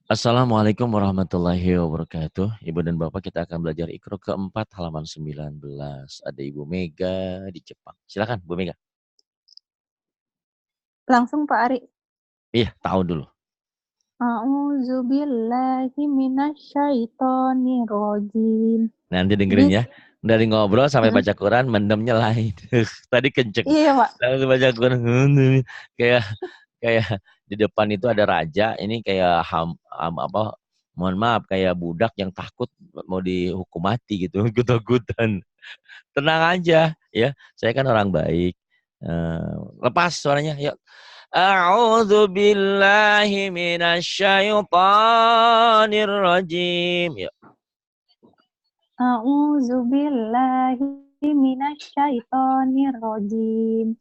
Assalamualaikum warahmatullahi wabarakatuh. Ibu dan Bapak, kita akan belajar Iqra keempat halaman 19. Ada Ibu Mega di Jepang. Silakan Bu Mega. Langsung Pak Ari. Iya, tahu dulu. A'udzubillahi minasyaitonirrajim. Nanti dengerin ya. Dari ngobrol sampai baca Quran, mendemnya lain. Tadi kenceng. Iya, Pak. Lalu baca Quran, kayak kayak di depan itu ada raja. Ini kayak mohon maaf, kayak budak yang takut mau dihukum mati gitu, gut-gutan. Tenang aja ya, saya kan orang baik. Lepas suaranya, yuk. A'udzu billahi minasyaitonir rajim. Yuk. A'udzubillahi minasyaitonirrajim.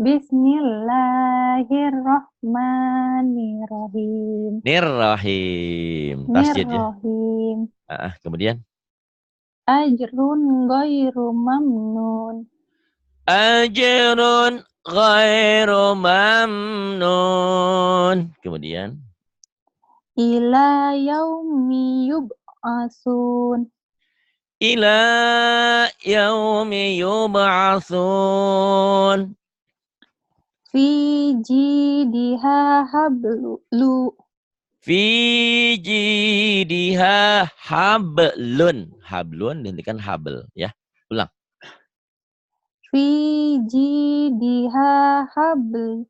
Bismillahirrahmanirrahim. Nirrahim. Tasjid ya. Nirrahim. Kemudian Ajrun ghairu mamnun. ajrun ghairu mamnun. Kemudian Ila yaumi yub'asun. ila yaumi yub'atsun. Fi jidiha hablu. Fi jidiha hablun. Hablun dihentikan habl ya. Ulang. Fi jidiha habl.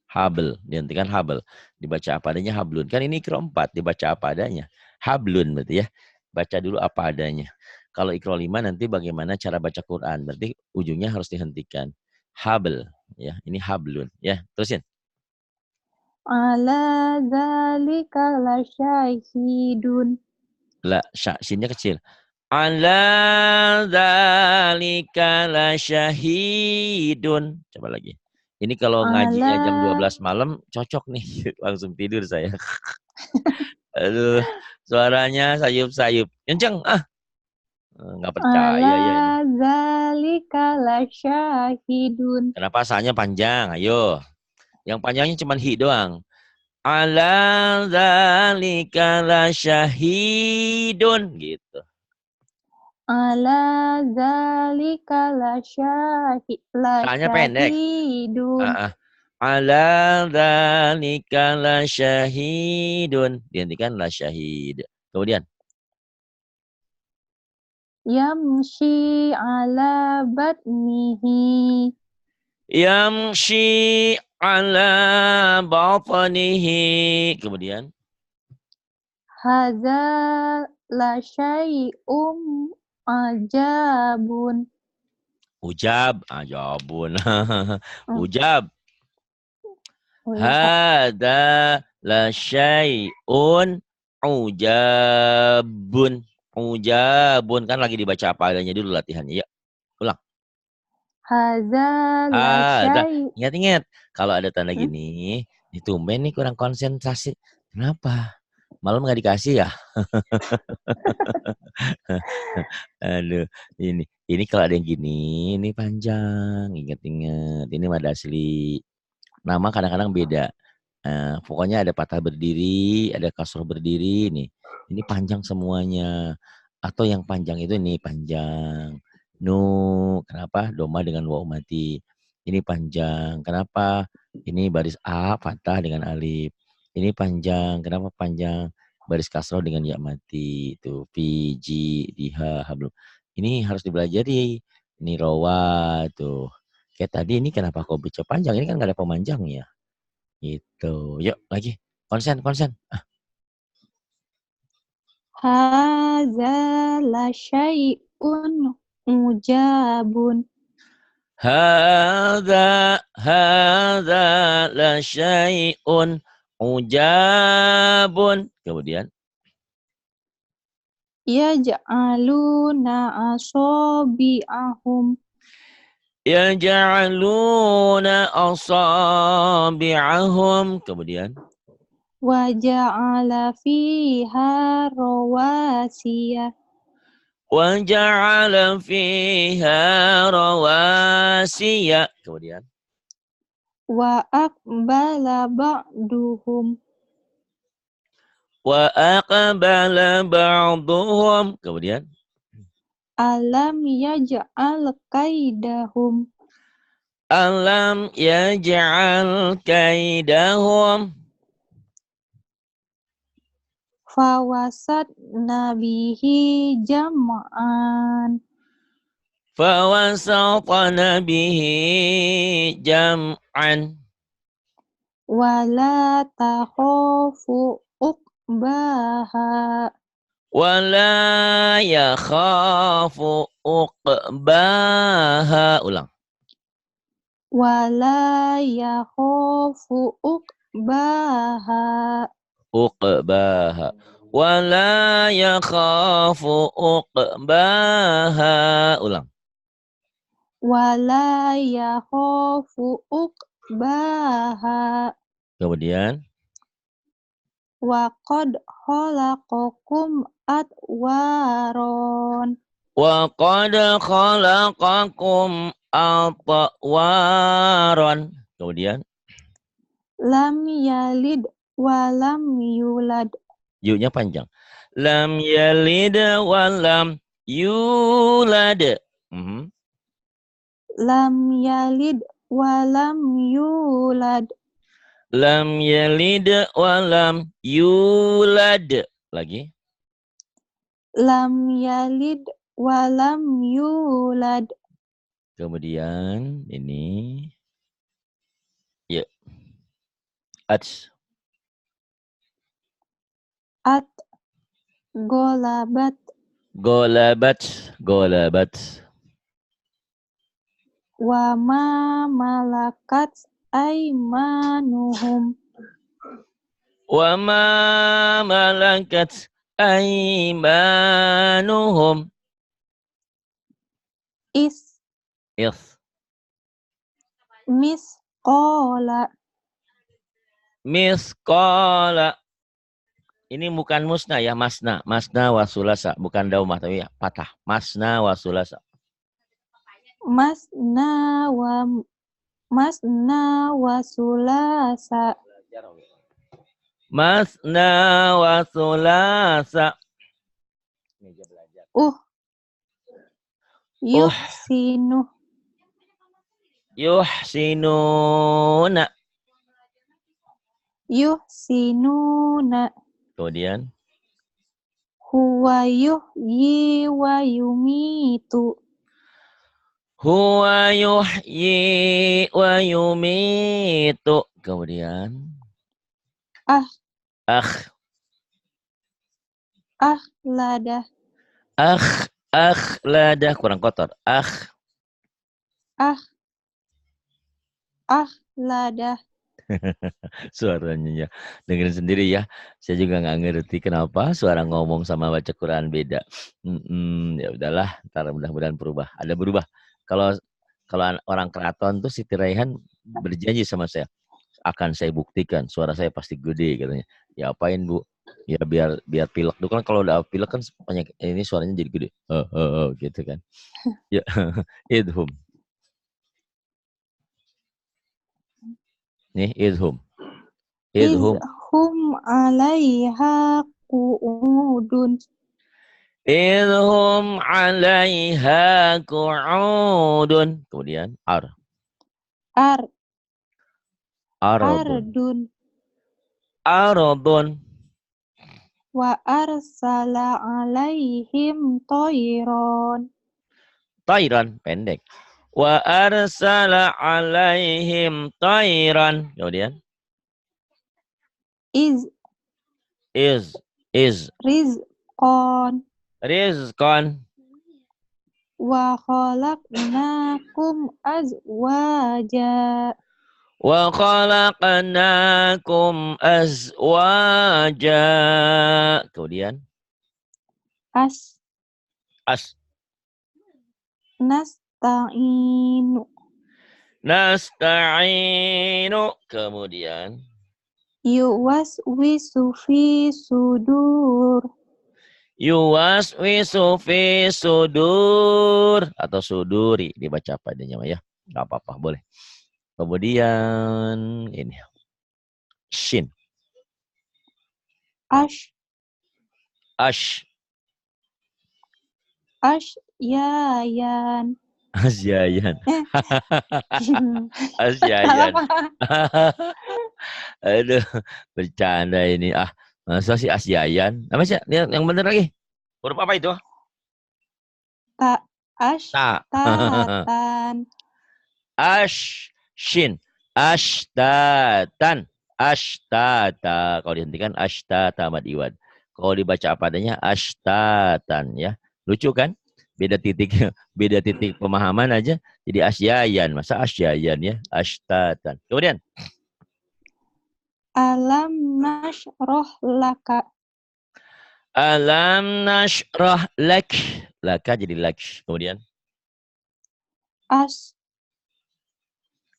Habl dihentikan habl. Dibaca apa adanya hablun. Kan ini Iqra 4 dibaca apa adanya. Hablun berarti ya. Baca dulu apa adanya. Kalau Iqra 5 nanti bagaimana cara baca Quran. Berarti ujungnya harus dihentikan. Habl ya. Ini hablun ya. Terusin. Ala zalika lasyahidun. La sinnya kecil. Ala dzalika lasyahidun. Coba lagi. Ini kalau ngajinya jam 12 malam cocok nih. Langsung tidur saya. Aduh, suaranya sayup-sayup. Kenceng, nggak percaya ya ini. Ala zalika lasyahidun. Kenapa sanya panjang? Ayo. Yang panjangnya cuma hi doang. Ala dzalika lasyahidun gitu. Ala zalika Sanya pendek. lasyahidun. Ala dzalika lasyahidun. Dihentikan lasyahid. Kemudian Yamshi ala batnihi. yamshi ala batnihi. Kemudian Hadza lasyai'um ajabun. ujab, jawabun. Ujab. Oh iya, Pak. Hada la syai'un ujabun. Ujabun kan lagi dibaca apa adanya dulu latihannya. Ya, ulang. Hadza Hada. lasyai'. Ingat-ingat kalau ada tanda gini, ditumben nih kurang konsentrasi. Kenapa? Malam nggak dikasih ya? Aduh, ini kalau ada yang gini, ini panjang. Ingat-ingat, ini mad asli. Nama kadang-kadang beda. Pokoknya ada patah berdiri, ada kasroh berdiri nih. Ini panjang semuanya. Atau yang panjang itu nih panjang. Kenapa? Doma dengan waw mati. Ini panjang. Kenapa? Ini baris A patah dengan alif. Ini panjang. Kenapa panjang? Baris kasroh dengan ya mati. Itu Fiji, diha, hablum. Ini harus dipelajari. Ini rawa tuh. Kayak tadi ini kenapa kok baca panjang? Ini kan nggak ada pemanjangnya. Gitu. Yuk lagi. Konsen, konsen. Hadza lasyai'un ujabun. Hadza la syai'un ujabun. Kemudian Yaj'aluna asabi'ahum. yaj'aluna asabi'ahum. Kemudian Wa ja'ala fiha rawasiya. wa ja'ala fiha rawasiya. Kemudian Wa aqbala ba'duhum. Wa aqbala ba'duhum. Kemudian. Alam yaj'al kaidahum. Alam yaj'al kaidahum. Fawasat nabihi jam'an. Fawasatna bihi jam'an. Wala takhafu uqbaha. Wala yakhafu uqbaha. Ulang. Wala yakhafu uqbaha. Uqbaha. Wala yakhafu uqbaha. Ulang. Wala yakhafu uqbaha. Kemudian. Wa qad khalaqakum atwaron. Wa qad khalaqakum atwaran. Kemudian. Lam yalid wa lam yulad. Yu-nya panjang. Lam yalid wa lam yulad. Lam yalid wa lam yulad. Lam yalid wa lam yulad. Lagi. Lam yalid wa lam yulad. Kemudian ini. Ya. Ats. At golabat. Golabat. Golabat. Wa ma malakat aimanuhum. Wa ma malakat aimanuhum. Is Is. misqala. Misqala. Ini bukan musna ya, masna. Masna wa sulasa. Bukan daumah, tapi ya, patah. Masna wa sulasa. Masna wa sulasa. Masna wa sulasa. Yuhsinu. Yuhsinuna. Yuhsinuna. Kemudian. Huwa yuhyi wa yumitu. Huwa yuhyi wa yumitu. Kemudian. Ladah. Ladah. Kurang kotor. Ladah. Suaranya ya. Dengerin sendiri ya. Saya juga nggak ngerti kenapa suara ngomong sama baca Quran beda. Ya udahlah, ntar mudah-mudahan berubah. Ada berubah. Kalau orang keraton tuh Siti Raihan berjanji sama saya, akan saya buktikan suara saya pasti gede katanya. Ya apain Bu? Ya biar pilek. Itu kan kalau udah pilek kan banyak ini suaranya jadi gede. Gitu kan. Ya, idhum. Nih idhum. Idhum alaiha qu'udun. Idhum 'alaiha qu'udun. Kemudian Ardun. Aradun. Wa arsala 'alaihim tayron. Tayran pendek. Wa arsala 'alaihim tayran. Kemudian Is rizqan. Rizqan. Wa khalaqnakum azwaja. Wa khalaqnakum azwaja. Kemudian nasta'inu. Kemudian yuwaswisu fi sudur. Yuwaswisu fi sudur. Atau suduri. Dibaca apa adanya ya. Gak apa-apa, boleh. Kemudian ini. Shin. Ash. Asyayan. Asyayan. Salah Asyayan. Pak. Aduh, bercanda ini. Ah, masa sih Asyayan? Apa sih? Yang bener lagi. Huruf apa itu? Ta Ta. ashtatan. Ash. Shin. Ashtatan. Ashtata. Kalau dihentikan ashtata mad iwad. Kalau dibaca apa adanya ashtatan ya. Lucu kan? Beda titik beda titik pemahaman aja jadi asyayan. Masa asyayan ya? Ashtatan. Kemudian Alam nasroh laka. alam nashrah lak. Laka jadi lak. Kemudian As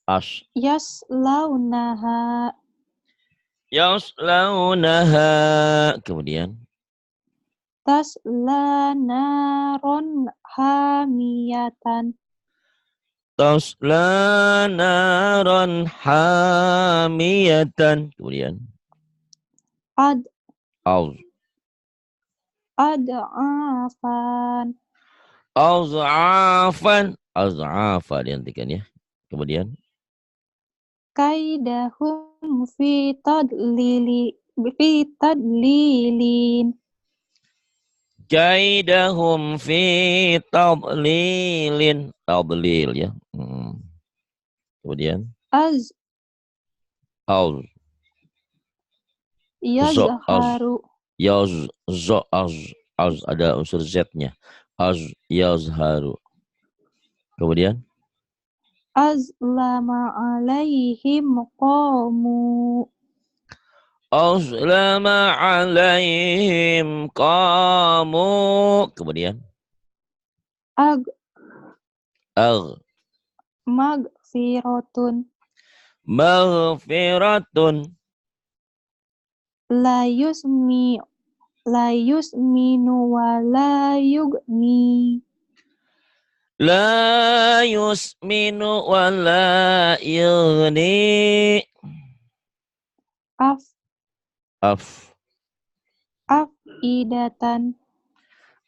as yaslaunaha. yaslaunaha. Kemudian Tasla naron hamiyatan. tasla naran hamiyatan. Kemudian Ad az ad'afan. az'afan. Az'afa dihentikan ya. Kemudian Kaidahum fi tadlilin. kaidahum fi tadlilin. Tadlil ya. Kemudian Az az zo az yazharu. yaz zo az ada unsur z-nya. Az yazharu. Kemudian Azlama alaihim qamu. azlama alaihim qamu. Kemudian Ag ag magfiratun. maghfiratun. La yusminu wa la yugni. La yusminu wa la yughni. Af Af afidatan.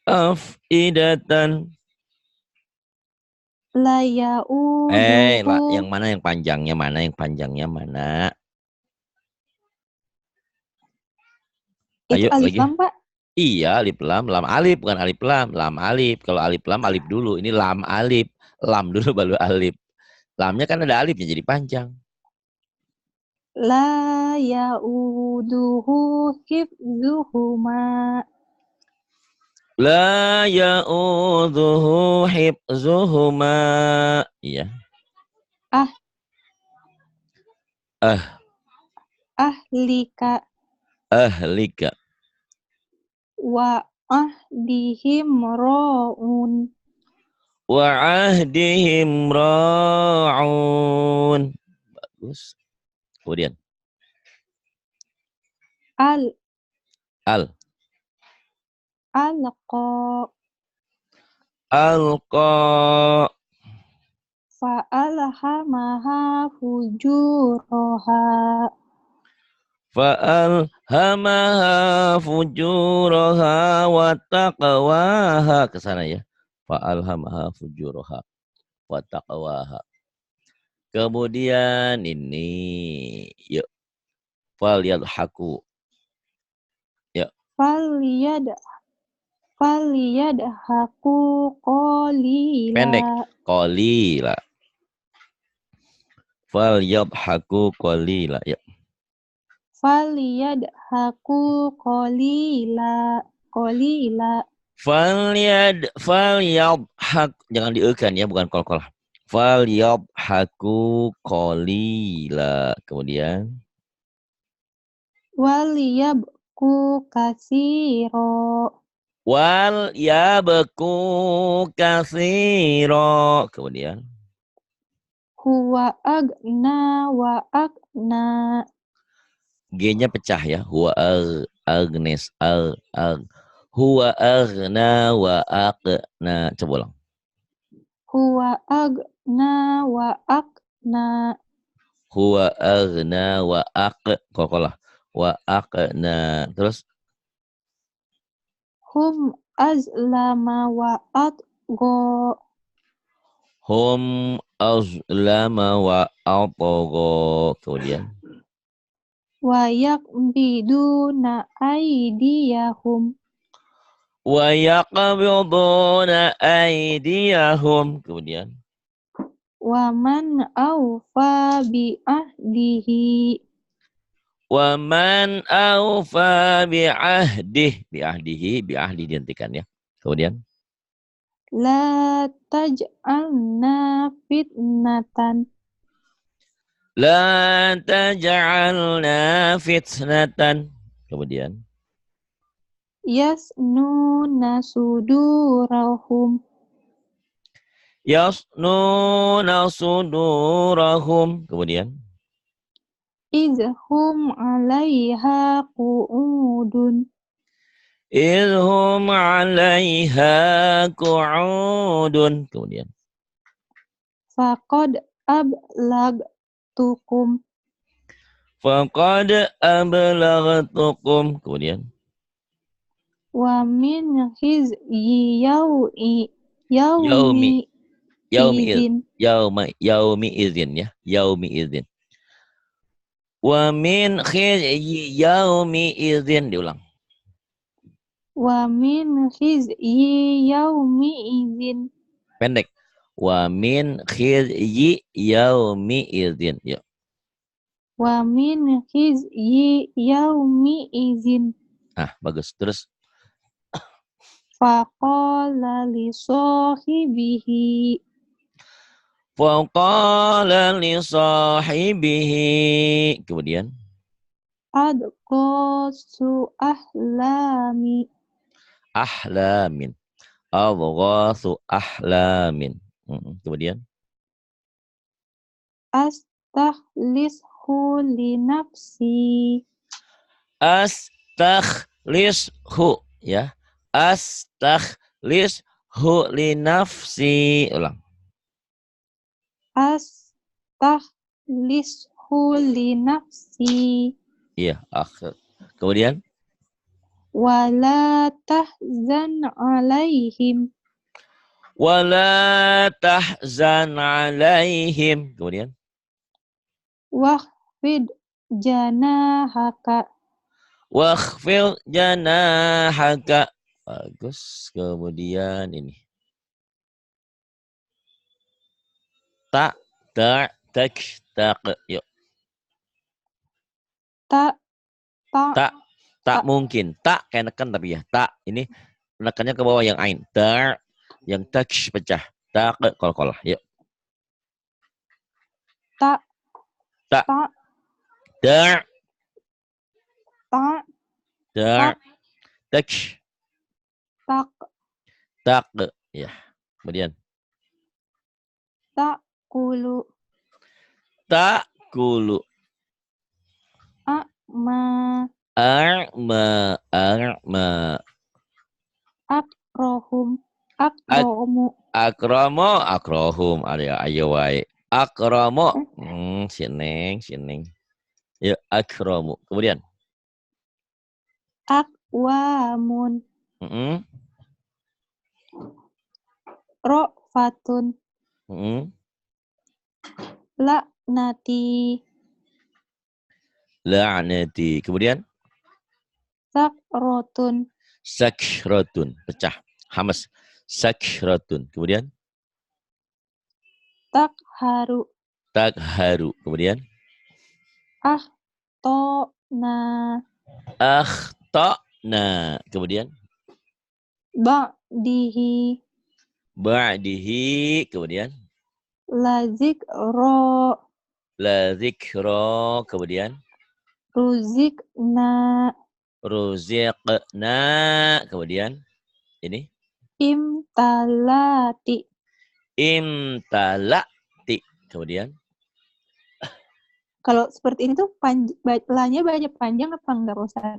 afidatan. La Yang yauduhu. mana yang panjangnya mana? Yang panjangnya mana? Itu Ayo alif lagi. lam, Pak. Iya, alif lam, lam alif bukan alif lam, lam alif. Kalau alif lam alif dulu. Ini lam alif, lam dulu baru alif. Lamnya kan ada alifnya jadi panjang. La yauduhu hifzuhuma. La ya'udzuhu hifzuhuma. Iya. Ah Ah, ahlika ahlika. wa ahdihim ra'un. Wa ahdihim ra'un. Bagus. Kemudian Al al alqa alqa fa'alhamaha fujuraha. fa'alhamaha fujuraha wa taqwaha. Ke sana ya. Fa'alhamaha fujuraha wa taqwaha. Kemudian ini yuk fal yadhaku. Yuk Falyadhaku qalila. pendek qalila. Fal yadhaku qalila. Yuk Falyadhaku qalila. fal yadhak jangan dieukan ya bukan kol-kol. Fal yadhaku qalila. Kemudian Waliyabku katsira. wal yabku katsira. Kemudian Huwa agna wa agna. G-nya pecah ya. Huwa agnes huwa aghna wa aqna. Coba ulang. Huwa agna wa agna. Huwa aghna wa aq. Kokolah. Wa aqna. Terus hum azlama wa atgo. Hum azlama wa atgha. Kemudian. Wa yakbiduna aydiyahum. Wa yaqbiduna aydiyahum. Kemudian. Wa man awfa bi ahdihi. Wa man awfa bi'ahdihi dihentikan ya. Kemudian. La taj'alna fitnatan. La taj'alna fitnatan. Kemudian. Yasnuna sudurahum. Yasnuna sudurahum. Kemudian. Izhum alaiha qu'udun. Idhum 'alaiha qu'udun. Kemudian. Faqad ablagtukum. Faqad ablaghtukum. Kemudian. Wa min khizyi yaumi Yaumi. Yaumi izin. yaumi idzin ya. Yaumi idzin. Wa min khizyi yaumi idzin. Diulang. Wa min khizyi yaumi izin. Pendek. Wa min khizyi yaumi idzin. Ya. Wa min khizyi yaumi izin. Ah, bagus. Terus. Faqala li sahibihi. Faqala li sahibihi. Kemudian. Adqasu ahlami. Ahlamin. Adghasu ahlamin. Kemudian. Astakhlishu li nafsi. Astakhlishu ya. Astakhlishu li nafsi. Ulang. Astakhlishu li nafsi. Iya, akhir. Kemudian. Wala tahzan alaihim. Wala tahzan alaihim. Kemudian. Wakhfid janahaka. Wakhfil janahaka. Bagus. Kemudian ini. Tak, tak, tak, tak. Yuk. Tak Tak mungkin. Tak kayak neken tapi ya. Tak. Ini nekannya ke bawah yang ain. Tak. Yang tak pecah. Tak kol-kol. Yuk. tak Tak. tak Tak. tak Tak. Tak. tak Tak. Ya. Kemudian. tak kulu Tak kulu. akma Arma. akrohum akromu Akrohum. Ayo wae. Akromo. Sineng. Ya, akromu. Kemudian. akwamun rofatun laknati La'nati. Kemudian. sakrotun Sakratun. Pecah. Hamas. Sakratun. Kemudian. takharu Takharu. Kemudian. ahtona Akhtana. Kemudian. ba'dihi Ba'dihi. Kemudian. lazikro La zikra. Kemudian. ruzikna Ruziqna. Kemudian. Ini. imtalati. Imtalati. Kemudian. Kalau seperti ini tuh lanya banyak panjang apa enggak, Ustaz?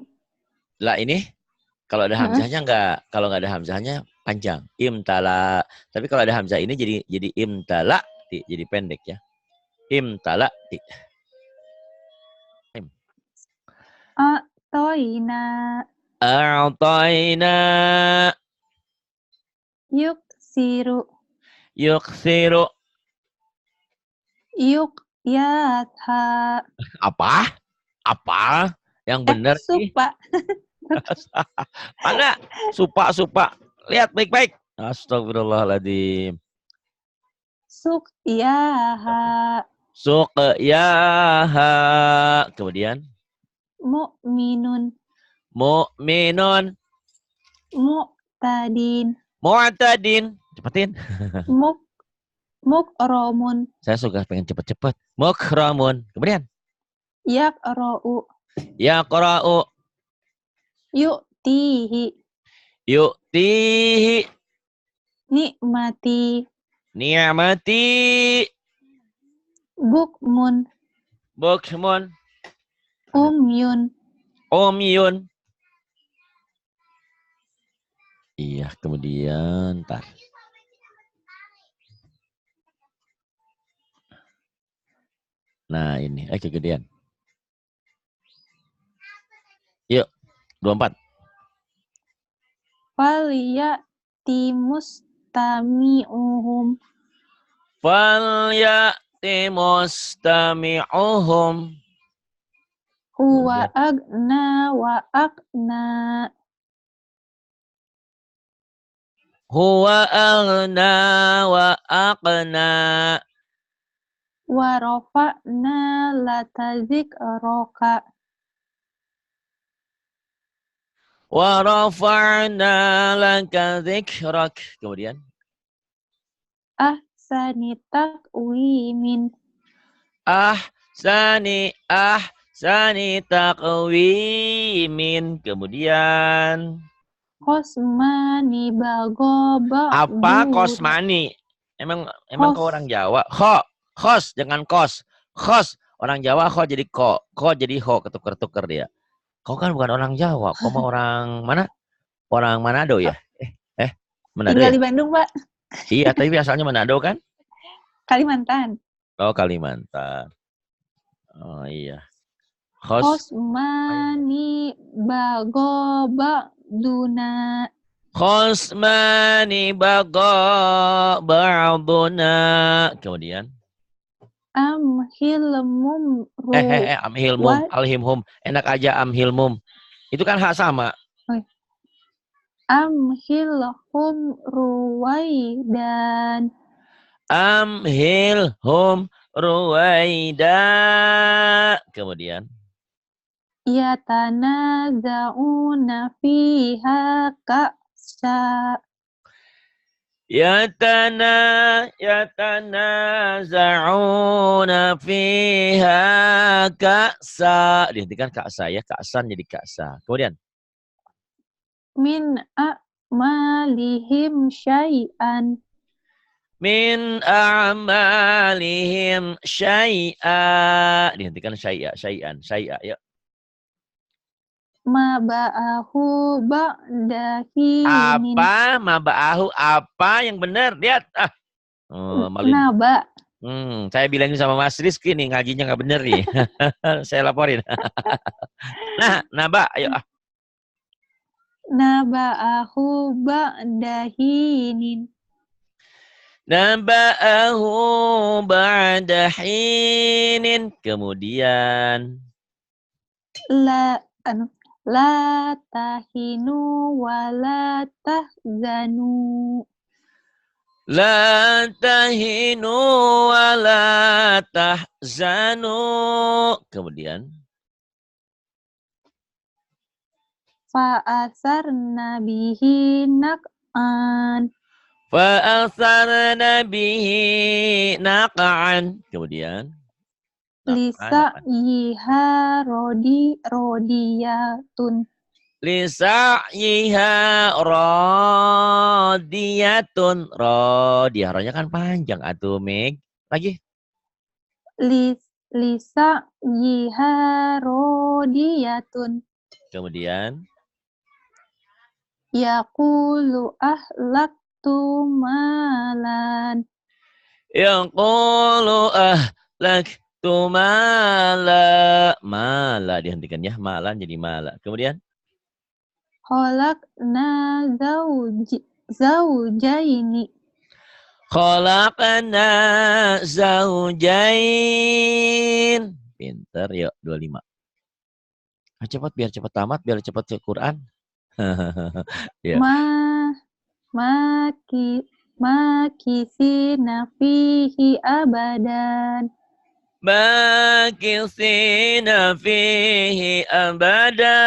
La ini. Kalau ada hamzahnya enggak. Kalau enggak ada hamzahnya panjang. Imtala. Tapi kalau ada hamzah ini jadi imtala. Jadi pendek ya. Imtala. Atoina. a'tayna, yuksiru, yuksiru. yukyatha. Apa? Apa? Yang benar nih? Supa. Mana? Supa. Lihat baik-baik. Astagfirullahaladzim. Sukyaha. Suqyaha. Kemudian Mu'minun. mu'minun. Mu'tadin. Mu'tadin. Cepetin. Mukromun. Saya suka pengen cepet-cepet. Mukramun. Kemudian Yakro'u. yaqra'u. Yu'tihi. Yu'tihi. Nikmati. Ni'mati. Bukmun. Bukmun. Umyun. Umyun. Iya, kemudian ntar. Nah, ini. Kegedean. Yuk, 24. Falyati mustami'uhum. Falyati mustami'uhum. Huwa agna wa akna. Huwa aghna wa aqna. Wa rafa'na laka dzikraka. Wa rafa'na laka dzikrak. Kemudian Ahsani taqwimin. ahsani taqwimin. Kemudian Kosmani bago apa ba'duna. kosmani? Emang kau orang Jawa? Kos jangan kos. Kos orang Jawa kok jadi kok jadi ho, ketuker-tuker dia. Kau kan bukan orang Jawa, kau mah orang mana? Orang Manado ya? Manado Tinggal ya? di Bandung, Pak. Iya, tapi asalnya Manado kan? Kalimantan. Oh, Kalimantan. Oh iya. Kosmani bago ba'duna. Khosmani baga ba'duna. Kemudian Amhilmum amhilmum, alhimhum. Enak aja amhilmum. Itu kan hak sama. Amhilhum ruwaidan. Amhilhum ruwaida. Kemudian Yatanaza'una fiha ka'sa. yatanaza'una fiha ka'sa. Dihentikan ka'sa ya. Ka'san jadi ka'sa. Kemudian Min a'malihim syai'an. min a'malihim syai'a. Dihentikan syai'an. Yuk. Ma ba'ahu ba'dahinin. Apa maba'ahu? Apa yang benar? Lihat. Malin. Naba. Saya bilangin sama Mas Rizky nih, ngajinya nggak bener nih. Saya laporin. Nah, naba, ayo. Naba'ahu ba'dahinin. Naba'ahu ba'da hinin. Kemudian La tahinu wa la tahzanu. la tahinu wa la tahzanu. Kemudian Fa'asarna bihi nak'an. fa'atharna bihi naqa'an. Kemudian Lisa'yiha rodiyatun. Lisa'yiha radiyatun. Radiyah kan panjang atuh, Meg. Lagi. Lisa'yiha rodiyatun. Kemudian Yaqulu ahlaktu malan. yaqulu ahlaktu mala. Mala dihentikan ya. Malan jadi mala. Kemudian khalaqna zawjaini. Khalaqna zaujain. Pinter, yuk 25. Cepat biar cepat tamat, biar cepat ke Quran. Ya. Makisina fihi abadan. Makisina fihi abada.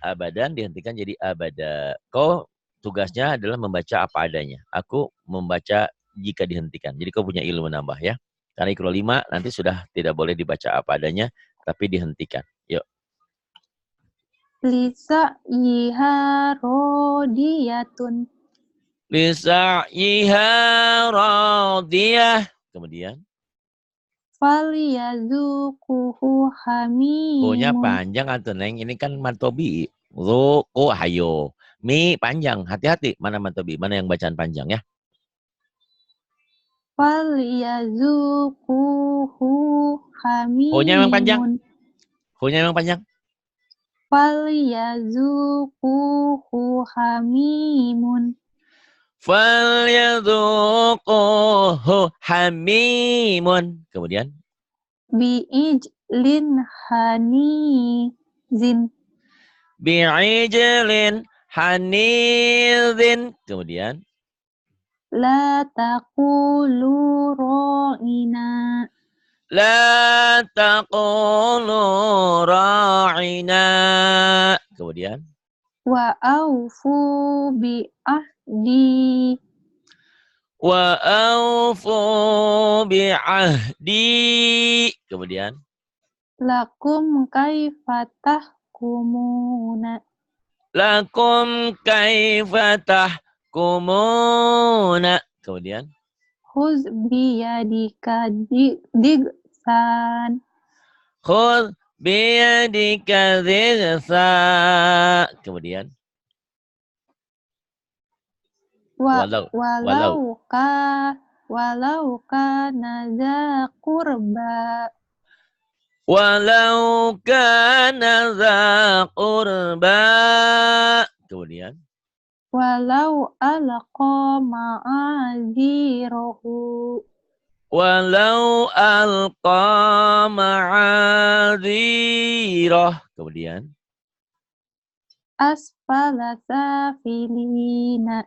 Abadan dihentikan jadi abada. Kau tugasnya adalah membaca apa adanya. Aku membaca jika dihentikan. Jadi kau punya ilmu nambah ya. Karena Iqra 5 nanti sudah tidak boleh dibaca apa adanya, tapi dihentikan. Yuk. Lisa yiha rodiyatun. Lisa'yiha radiyah. Kemudian. Falyazukuhu Ko-nya hamimun. panjang atau Neng. Ini kan mantobi. Ko hayo. Mi panjang. Hati-hati. Mana mantobi? Mana yang bacaan panjang ya? Falyazukuhu Ko-nya memang panjang. hamimun. Ko-nya memang panjang. Falyazukuhu hamimun. Falyadhuquhu hamimun. Kemudian. Bi'ijlin hanizin. Bi'ijlin hanizin. Kemudian. La taqulu ro'ina. La taqulu ra'ina. Kemudian. Wa aufu bi'ahdi. Wa aufu bi'ahdi. Kemudian. Lakum kaifatahkumuna. Lakum kaifatahkumuna. Kemudian. Khuz biyadika digsan. Khudh biyadika dhigsa. Kemudian. Walau Naza kurba. Walau kana dza qurba. Kemudian. Walau alqa ma'azirahu. Walau alqa ma'adzirah. Kemudian. Asfala safilina.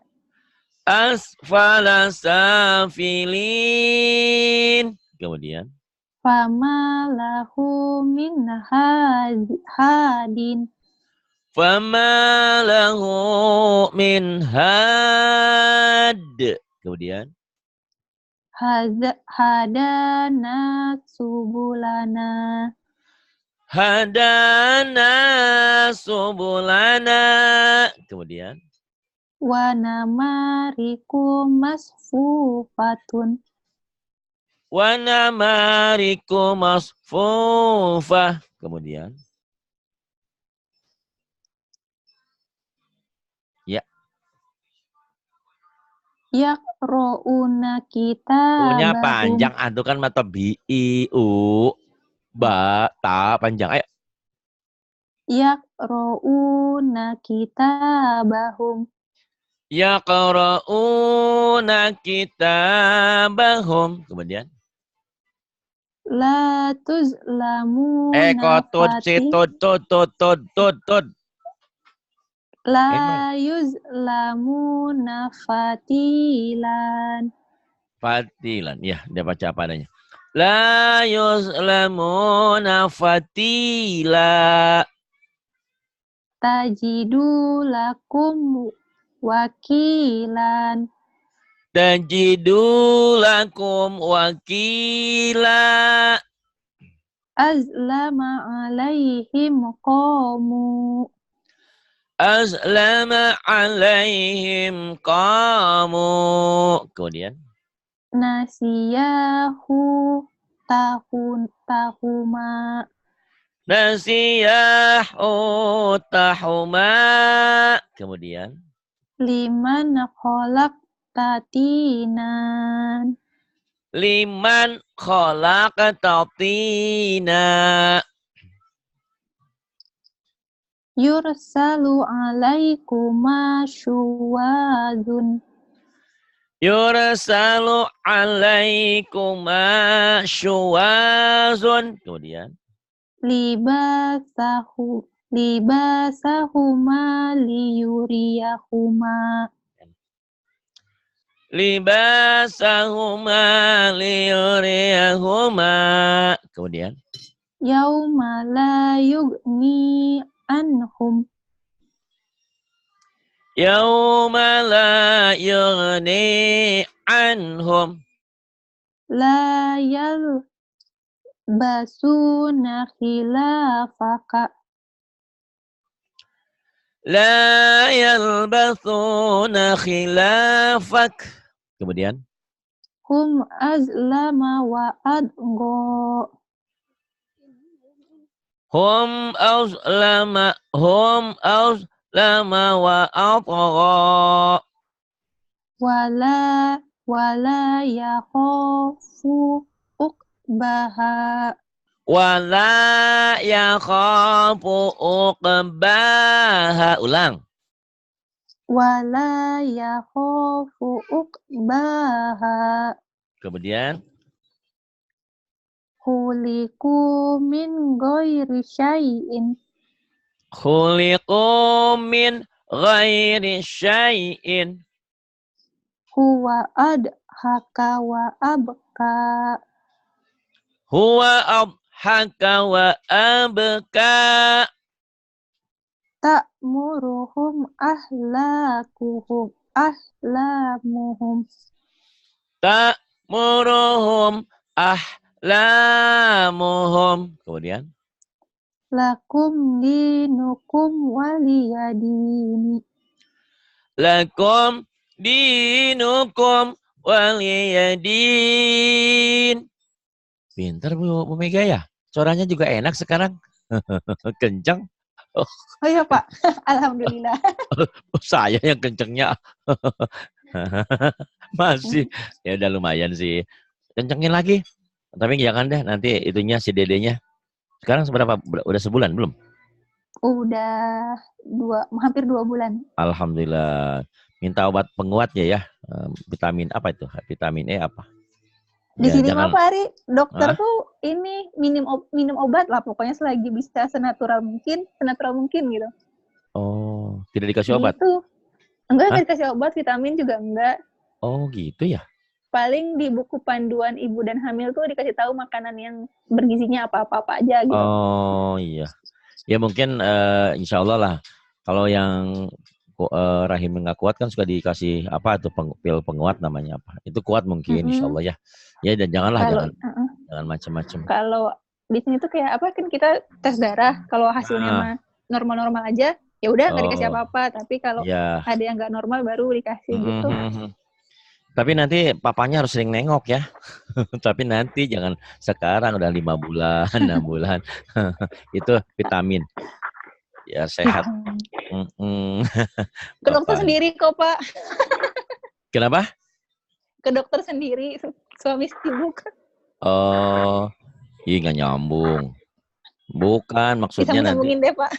Asfala safilin. Kemudian. Fama lahu min hadin. Fama lahu min had. Kemudian. Hadana subulana. Hadana subulana. Kemudian. Wa namariku masfufatun. Wa namariku masfufah. Kemudian. Ya. Yaqra'una U-nya kitabahum. panjang. Antu kan mata bi, u, ba, ta panjang. Ayo. Yaqra'una kitabahum. Yaqra'una kitabahum. Kemudian. La tuzlamuna Kotut si tut. La yuzlamuna fatilan. Fatilan. Ya, dia baca apa adanya. La yuzlamuna fatila. Tajidu lakum wakilan. Tajidu lakum wakila. Azlama alaihim qamu. Azlama alaihim qamu. Kemudian. Nasiyahu tahuma. Nasiyahu tahuma. Kemudian. Liman kholak tatinan. Liman khalaqta tina. Yursalu alaikuma syuwadun. Yursalu alaikuma syuwazun. Kemudian. Libasahuma liyuriyahuma. Libasahuma liyuriyahuma. Kemudian. Yauma la yugni anhum. Yauma la yughni anhum. La yalbasuna khilafaka. La yalbathuna khilafak. Kemudian. Hum azlama wa adgo. Hum azlama wa atgha. Wala yakhofu uqbaha. Wala yakhafu uqbaha. Ulang. Wala yakhofu uqbaha. Kemudian. Khuliqu min ghairi syai'in. Khuliqu min ghairi syai'in. Huwa adhaka wa abka. Huwa adhaka wa abka. Ta'muruhum ahlamuhum. Ta'muruhum ahlamuhum. Kemudian. Lakum dinukum waliyadini. Lakum dinukum waliyadin. Pintar Bu Mega ya. Suaranya juga enak sekarang. Kencang. Oh iya Pak, alhamdulillah. Saya yang kencengnya. Masih. Ya udah lumayan sih. Kencengin lagi. Tapi jangan deh nanti itunya si dedenya. Sekarang seberapa? Udah sebulan belum? Udah hampir 2 bulan. Alhamdulillah. Minta obat penguatnya ya. Vitamin apa itu? Vitamin E apa? Di Ya, sini jangan. mah Pak Ari, dokter tuh ini minum obat lah. Pokoknya selagi bisa senatural mungkin gitu. Oh, tidak dikasih obat? Gitu. Enggak dikasih obat, vitamin juga enggak. Oh gitu ya? Paling di buku panduan ibu dan hamil tuh dikasih tahu makanan yang bergizinya apa-apa aja gitu. Oh iya. Ya mungkin insya Allah lah. Kalau yang rahim nggak kuat kan suka dikasih apa tuh pil penguat namanya apa. Itu kuat mungkin insya Allah ya. Ya dan jangan macam-macam. Kalau di sini tuh kayak apa kan kita tes darah. Kalau hasilnya mah normal-normal aja, ya udah nggak dikasih apa-apa. Tapi kalau ada yang nggak normal baru dikasih gitu. Tapi nanti papanya harus sering nengok ya. Tapi nanti jangan sekarang udah 5 bulan, 6 bulan. Itu vitamin. Ya sehat. Ke dokter sendiri kok Pak. Kenapa? Ke dokter sendiri. Suami sibuk. Oh, iya nggak nyambung. Bukan, maksudnya bisa nanti. Deh, Pak.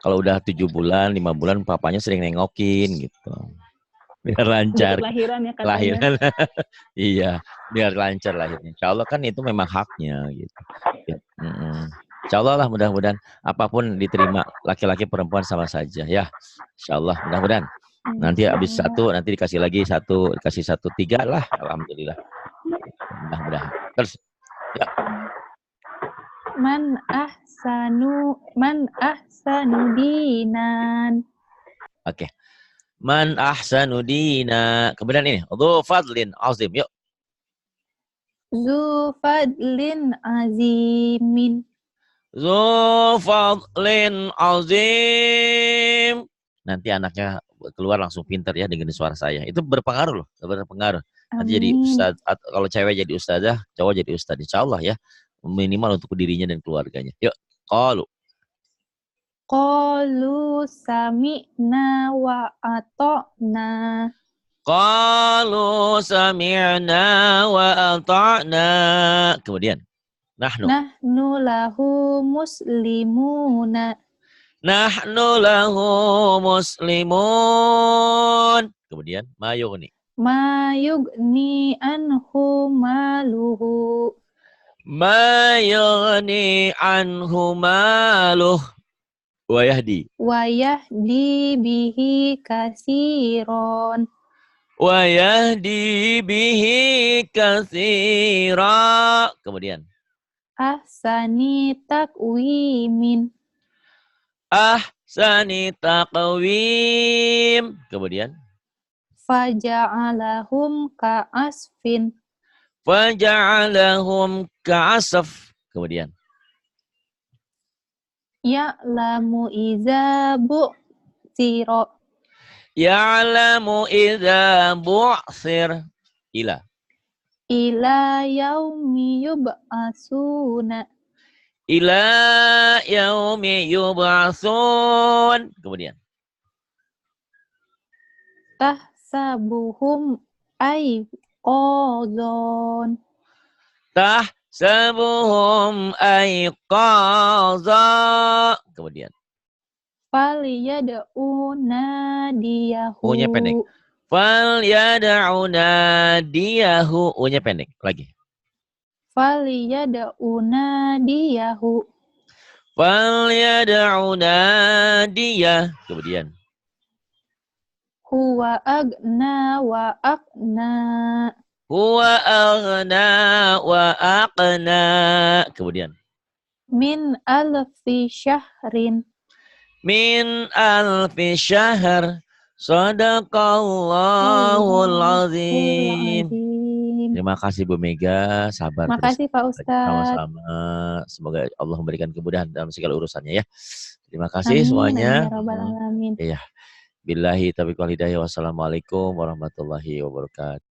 Kalau udah 7 bulan, 5 bulan, papanya sering nengokin gitu. Biar lancar. Lahiran ya katanya. Lahiran. Iya, biar lancar lahirnya. Insya Allah kan itu memang haknya gitu. Insya Allah lah mudah-mudahan apapun diterima laki-laki perempuan sama saja ya. Insya Allah mudah-mudahan. Nanti habis 1, nanti dikasih lagi 1, dikasih 1, 3 lah. Alhamdulillah. Mudah-mudahan. Terus ya. Man ahsanu dinan. Oke. Man ahsanu dina. Kemudian ini, dzu fadlin azim. Yuk. Dzu fadlin azimin. Dzu fadlin azim. Nanti anaknya keluar langsung pintar ya dengan suara saya. Itu berpengaruh loh, berpengaruh. Nanti jadi ustaz, kalau cewek jadi ustazah, cowok jadi ustaz. Insya Allah ya. Minimal untuk dirinya dan keluarganya. Yuk, qalu. Qalu sami'na wa ata'na. Qalu sami'na wa ata'na. Kemudian, nahnu lahu muslimuna. Nahnu lahu muslimun. Kemudian mayugni. Mayugni anhu maluhu. Mayugni anhu maluh. Wayahdi. Wayahdi bihi kasiron. Wayahdi bihi katsira. Kemudian. Ahsani takwimin. Ahsani taqwim. Kemudian. Faja'alahum ka'asfin. Faja'alahum ka'asaf. Kemudian. Ya'lamu iza bu'siro. Ya'lamu idza bu'sir. Ila. Ila yaumi yub'asuna. Ila yaumi yub'asun. Kemudian. Tahsabuhum ayqadhan. Tahsabuhum ayqaza. Kemudian. Falyad'u nadiyahu. U-nya pendek. Falyad'u nadiyahu. U-nya pendek. Lagi. Falyad'u nadiyahu. Falyad'u nadiyah. Kemudian. Huwa agna wa aqna. Huwa aghna wa aqna. Kemudian. Min alfi syahrin. Min alfi syahr. Sadaqallahul azim. Terima kasih Bu Mega, sabar. Terima kasih Pak Ustadz. Sama-sama. Semoga Allah memberikan kemudahan dalam segala urusannya ya. Terima kasih semuanya. Amin. Iya. Billahi taufiq wal hidayah. Wassalamualaikum warahmatullahi wabarakatuh.